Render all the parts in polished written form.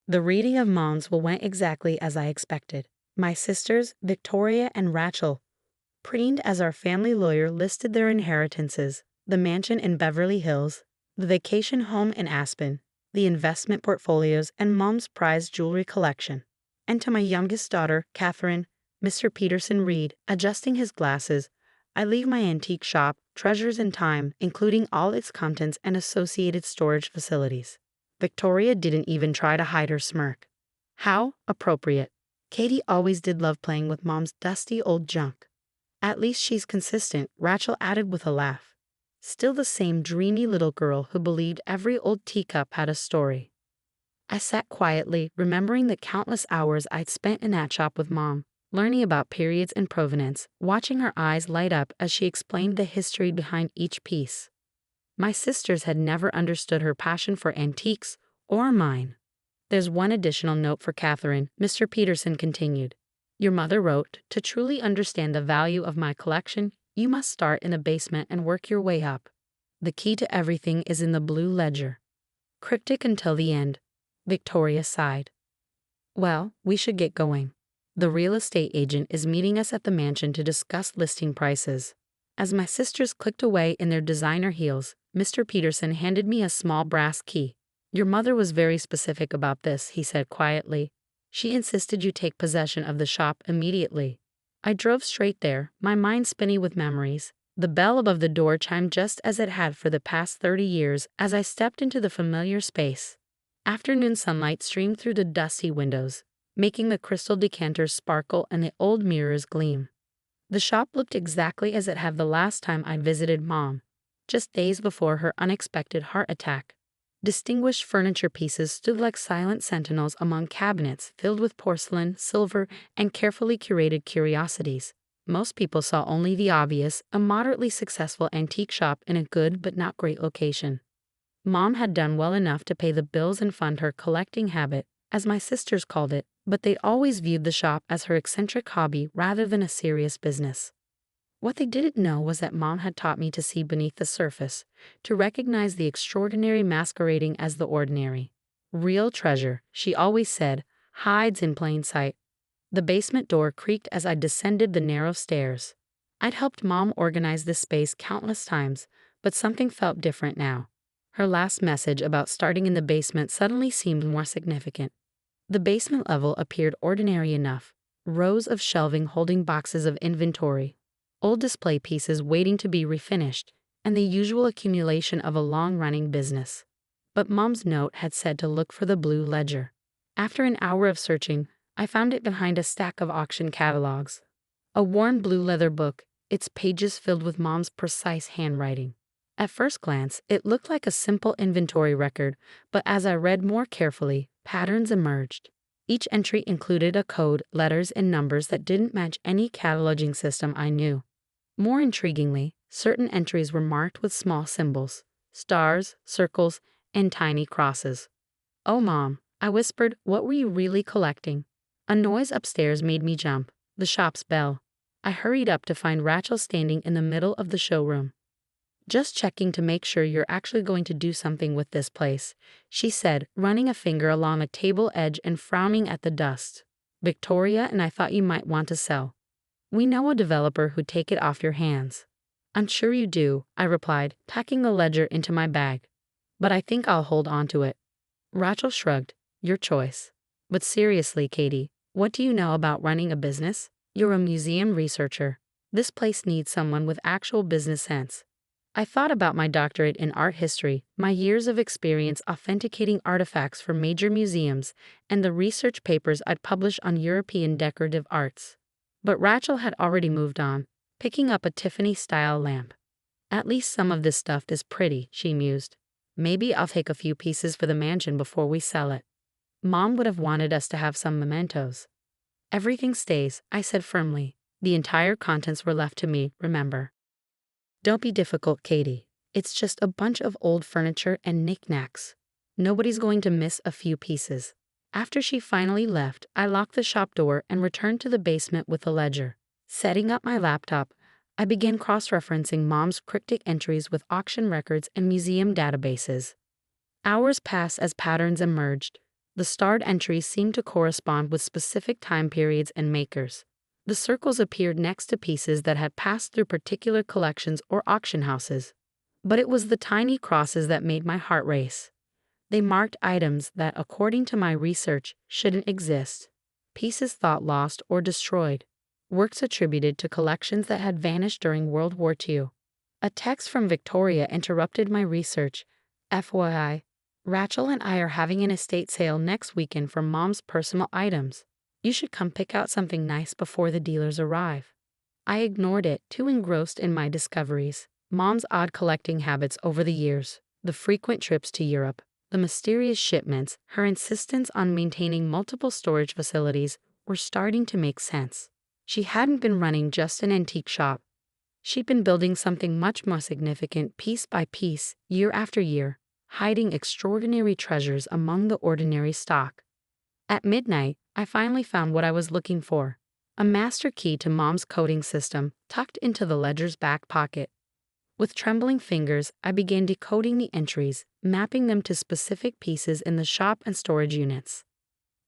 The reading of Mom's will went exactly as I expected. My sisters, Victoria and Rachel, preened as our family lawyer listed their inheritances, the mansion in Beverly Hills, the vacation home in Aspen, the investment portfolios, and Mom's prized jewelry collection. And to my youngest daughter, Katherine, Mr. Peterson read, adjusting his glasses, I leave my antique shop, treasures and time, including all its contents and associated storage facilities. Victoria didn't even try to hide her smirk. How appropriate. Katie always did love playing with Mom's dusty old junk. At least she's consistent, Rachel added with a laugh. Still the same dreamy little girl who believed every old teacup had a story. I sat quietly, remembering the countless hours I'd spent in that shop with Mom, learning about periods and provenance, watching her eyes light up as she explained the history behind each piece. My sisters had never understood her passion for antiques, or mine. There's one additional note for Katherine, Mr. Peterson continued. Your mother wrote, to truly understand the value of my collection, you must start in the basement and work your way up. The key to everything is in the blue ledger. Cryptic until the end. Victoria sighed. Well, we should get going. The real estate agent is meeting us at the mansion to discuss listing prices. As my sisters clicked away in their designer heels, Mr. Peterson handed me a small brass key. Your mother was very specific about this, he said quietly. She insisted you take possession of the shop immediately. I drove straight there, my mind spinning with memories. The bell above the door chimed just as it had for the past 30 years as I stepped into the familiar space. Afternoon sunlight streamed through the dusty windows, making the crystal decanters sparkle and the old mirrors gleam. The shop looked exactly as it had the last time I visited Mom, just days before her unexpected heart attack. Distinguished furniture pieces stood like silent sentinels among cabinets filled with porcelain, silver, and carefully curated curiosities. Most people saw only the obvious, a moderately successful antique shop in a good but not great location. Mom had done well enough to pay the bills and fund her collecting habit, as my sisters called it, but they'd always viewed the shop as her eccentric hobby rather than a serious business. What they didn't know was that Mom had taught me to see beneath the surface, to recognize the extraordinary masquerading as the ordinary. Real treasure, she always said, hides in plain sight. The basement door creaked as I descended the narrow stairs. I'd helped Mom organize this space countless times, but something felt different now. Her last message about starting in the basement suddenly seemed more significant. The basement level appeared ordinary enough, rows of shelving holding boxes of inventory, old display pieces waiting to be refinished, and the usual accumulation of a long-running business. But Mom's note had said to look for the blue ledger. After an hour of searching, I found it behind a stack of auction catalogs. A worn blue leather book, its pages filled with Mom's precise handwriting. At first glance, it looked like a simple inventory record, but as I read more carefully, patterns emerged. Each entry included a code, letters, and numbers that didn't match any cataloging system I knew. More intriguingly, certain entries were marked with small symbols, stars, circles, and tiny crosses. Oh, Mom, I whispered, what were you really collecting? A noise upstairs made me jump, the shop's bell. I hurried up to find Rachel standing in the middle of the showroom. Just checking to make sure you're actually going to do something with this place, she said, running a finger along a table edge and frowning at the dust. Victoria and I thought you might want to sell. We know a developer who'd take it off your hands. I'm sure you do, I replied, packing the ledger into my bag. But I think I'll hold on to it. Rachel shrugged. Your choice. But seriously, Katie, what do you know about running a business? You're a museum researcher. This place needs someone with actual business sense. I thought about my doctorate in art history, my years of experience authenticating artifacts for major museums, and the research papers I'd published on European decorative arts. But Rachel had already moved on, picking up a Tiffany-style lamp. At least some of this stuff is pretty, she mused. Maybe I'll take a few pieces for the mansion before we sell it. Mom would have wanted us to have some mementos. Everything stays, I said firmly. The entire contents were left to me, remember. Don't be difficult, Katie. It's just a bunch of old furniture and knickknacks. Nobody's going to miss a few pieces. After she finally left, I locked the shop door and returned to the basement with the ledger. Setting up my laptop, I began cross-referencing Mom's cryptic entries with auction records and museum databases. Hours passed as patterns emerged. The starred entries seemed to correspond with specific time periods and makers. The circles appeared next to pieces that had passed through particular collections or auction houses. But it was the tiny crosses that made my heart race. They marked items that, according to my research, shouldn't exist. Pieces thought lost or destroyed. Works attributed to collections that had vanished during World War II. A text from Victoria interrupted my research. FYI, Rachel and I are having an estate sale next weekend for Mom's personal items. You should come pick out something nice before the dealers arrive. I ignored it, too engrossed in my discoveries. Mom's odd collecting habits over the years, the frequent trips to Europe, the mysterious shipments, her insistence on maintaining multiple storage facilities were starting to make sense. She hadn't been running just an antique shop. She'd been building something much more significant piece by piece, year after year, hiding extraordinary treasures among the ordinary stock. At midnight, I finally found what I was looking for. A master key to Mom's coding system tucked into the ledger's back pocket. With trembling fingers, I began decoding the entries, mapping them to specific pieces in the shop and storage units.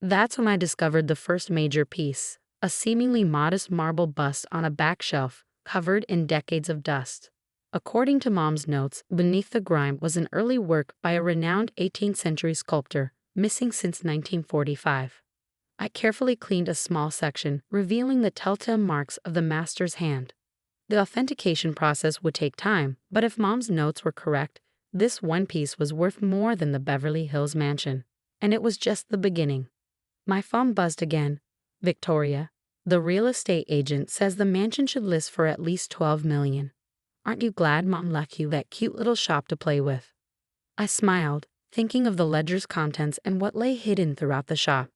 That's when I discovered the first major piece, a seemingly modest marble bust on a back shelf, covered in decades of dust. According to Mom's notes, beneath the grime was an early work by a renowned 18th century sculptor, missing since 1945. I carefully cleaned a small section, revealing the telltale marks of the master's hand. The authentication process would take time, but if Mom's notes were correct, this one piece was worth more than the Beverly Hills mansion. And it was just the beginning. My phone buzzed again. Victoria, the real estate agent, says the mansion should list for at least $12 million. Aren't you glad Mom left you that cute little shop to play with? I smiled, thinking of the ledger's contents and what lay hidden throughout the shop.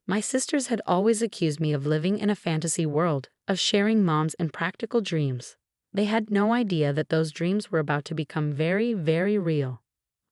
My sisters had always accused me of living in a fantasy world, of sharing Mom's impractical dreams. They had no idea that those dreams were about to become very, very real.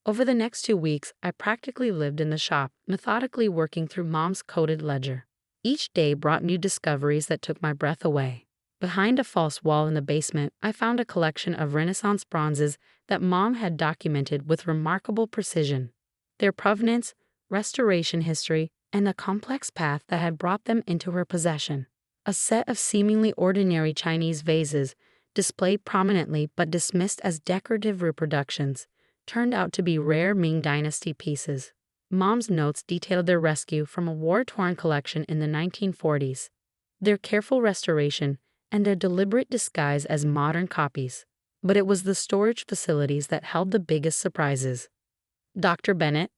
Over the next 2 weeks, I practically lived in the shop, methodically working through Mom's coded ledger. Each day brought new discoveries that took my breath away. Behind a false wall in the basement, I found a collection of Renaissance bronzes that Mom had documented with remarkable precision. Their provenance, restoration history, and the complex path that had brought them into her possession. A set of seemingly ordinary Chinese vases, displayed prominently but dismissed as decorative reproductions, turned out to be rare Ming Dynasty pieces. Mom's notes detailed their rescue from a war-torn collection in the 1940s, their careful restoration, and their deliberate disguise as modern copies. But it was the storage facilities that held the biggest surprises. Dr. Bennett,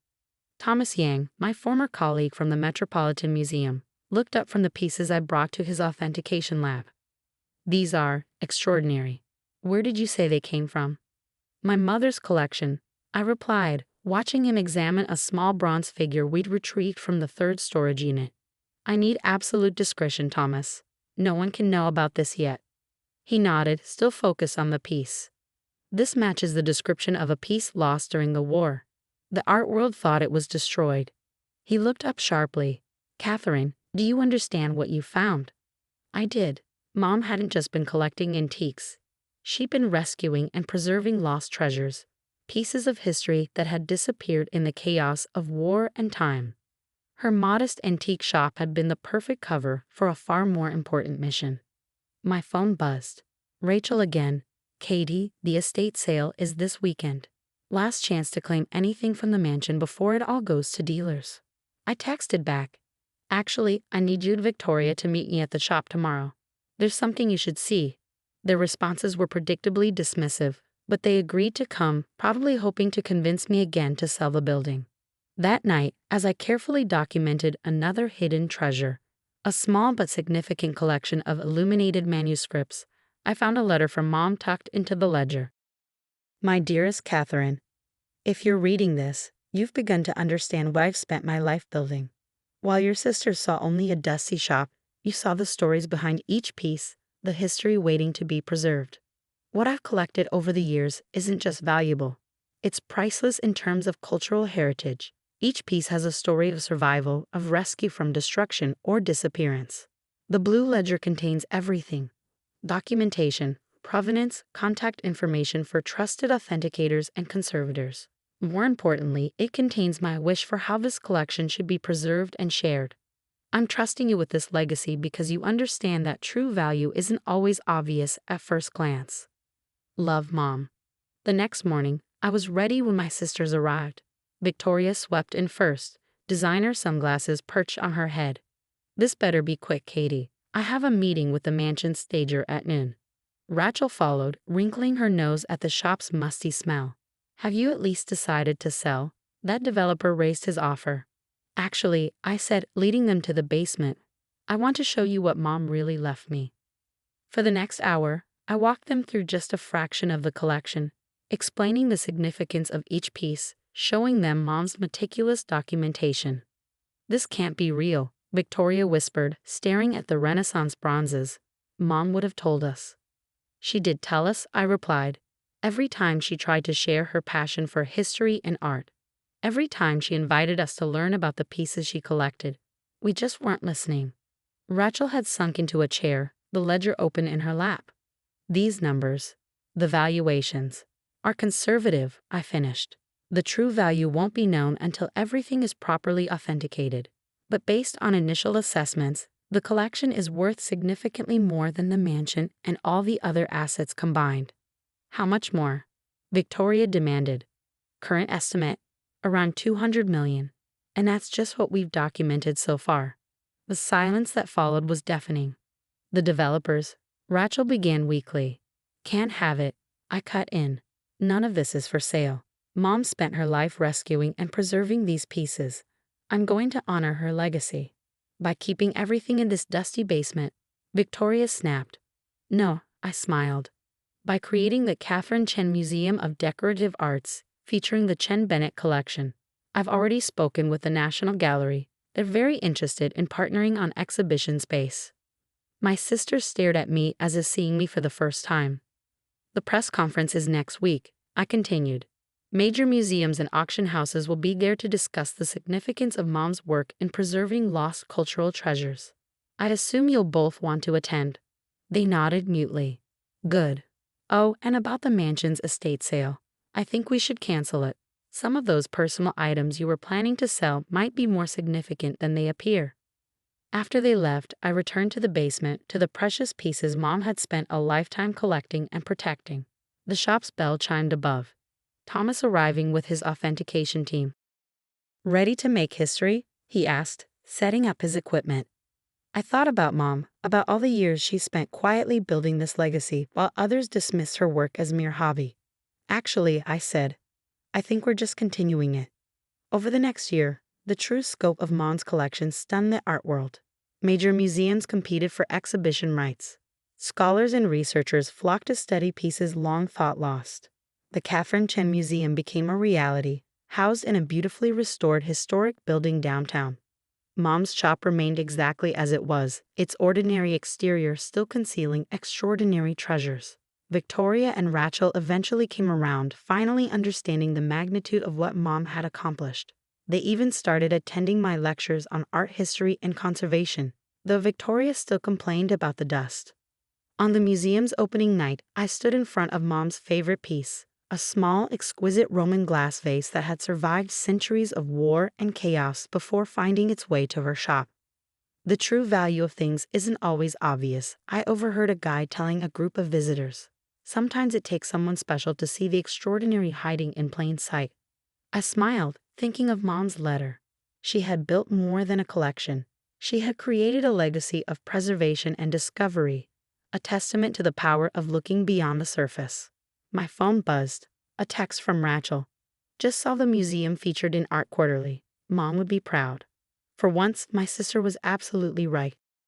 Thomas Yang, my former colleague from the Metropolitan Museum, looked up from the pieces I brought to his authentication lab. These are extraordinary. Where did you say they came from? My mother's collection, I replied, watching him examine a small bronze figure we'd retrieved from the third storage unit. I need absolute discretion, Thomas. No one can know about this yet. He nodded, still focused on the piece. This matches the description of a piece lost during the war. The art world thought it was destroyed. He looked up sharply. Katherine, do you understand what you found? I did. Mom hadn't just been collecting antiques. She'd been rescuing and preserving lost treasures, pieces of history that had disappeared in the chaos of war and time. Her modest antique shop had been the perfect cover for a far more important mission. My phone buzzed. Rachel again. Katie, the estate sale is this weekend. Last chance to claim anything from the mansion before it all goes to dealers. I texted back. Actually, I need you and Victoria to meet me at the shop tomorrow. There's something you should see. Their responses were predictably dismissive, but they agreed to come, probably hoping to convince me again to sell the building. That night, as I carefully documented another hidden treasure, a small but significant collection of illuminated manuscripts, I found a letter from Mom tucked into the ledger. My dearest Katherine, if you're reading this, you've begun to understand what I've spent my life building. While your sisters saw only a dusty shop, you saw the stories behind each piece, the history waiting to be preserved. What I've collected over the years isn't just valuable. It's priceless in terms of cultural heritage. Each piece has a story of survival, of rescue from destruction or disappearance. The Blue Ledger contains everything: documentation, provenance, contact information for trusted authenticators and conservators. More importantly, it contains my wish for how this collection should be preserved and shared. I'm trusting you with this legacy because you understand that true value isn't always obvious at first glance. Love, Mom. The next morning, I was ready when my sisters arrived. Victoria swept in first, designer sunglasses perched on her head. This better be quick, Katie. I have a meeting with the mansion stager at noon. Rachel followed, wrinkling her nose at the shop's musty smell. Have you at least decided to sell? That developer raised his offer. Actually, I said, leading them to the basement. I want to show you what Mom really left me. For the next hour, I walked them through just a fraction of the collection, explaining the significance of each piece, showing them Mom's meticulous documentation. This can't be real, Victoria whispered, staring at the Renaissance bronzes. Mom would have told us. She did tell us, I replied. Every time she tried to share her passion for history and art. Every time she invited us to learn about the pieces she collected. We just weren't listening. Rachel had sunk into a chair, the ledger open in her lap. These numbers, the valuations, are conservative, I finished. The true value won't be known until everything is properly authenticated. But based on initial assessments, the collection is worth significantly more than the mansion and all the other assets combined. How much more? Victoria demanded. Current estimate, around 200 million. And that's just what we've documented so far. The silence that followed was deafening. The developers, Rachel began weakly. Can't have it, I cut in. None of this is for sale. Mom spent her life rescuing and preserving these pieces. I'm going to honor her legacy. By keeping everything in this dusty basement, Victoria snapped. No, I smiled. By creating the Katherine Chen Museum of Decorative Arts, featuring the Chen Bennett collection. I've already spoken with the National Gallery. They're very interested in partnering on exhibition space. My sister stared at me as if seeing me for the first time. The press conference is next week, I continued. Major museums and auction houses will be there to discuss the significance of Mom's work in preserving lost cultural treasures. I'd assume you'll both want to attend. They nodded mutely. Good. Oh, and about the mansion's estate sale. I think we should cancel it. Some of those personal items you were planning to sell might be more significant than they appear. After they left, I returned to the basement to the precious pieces Mom had spent a lifetime collecting and protecting. The shop's bell chimed above. Thomas arriving with his authentication team. Ready to make history? He asked, setting up his equipment. I thought about Mom, about all the years she spent quietly building this legacy while others dismissed her work as mere hobby. Actually, I said, I think we're just continuing it. Over the next year, the true scope of Mom's collection stunned the art world. Major museums competed for exhibition rights. Scholars and researchers flocked to study pieces long thought lost. The Katherine Chen Museum became a reality, housed in a beautifully restored historic building downtown. Mom's shop remained exactly as it was, its ordinary exterior still concealing extraordinary treasures. Victoria and Rachel eventually came around, finally understanding the magnitude of what Mom had accomplished. They even started attending my lectures on art history and conservation, though Victoria still complained about the dust. On the museum's opening night, I stood in front of Mom's favorite piece, a small, exquisite Roman glass vase that had survived centuries of war and chaos before finding its way to her shop. The true value of things isn't always obvious, I overheard a guide telling a group of visitors. Sometimes it takes someone special to see the extraordinary hiding in plain sight. I smiled, thinking of Mom's letter. She had built more than a collection. She had created a legacy of preservation and discovery, a testament to the power of looking beyond the surface. My phone buzzed. A text from Rachel. Just saw the museum featured in Art Quarterly. Mom would be proud. For once, my sister was absolutely right.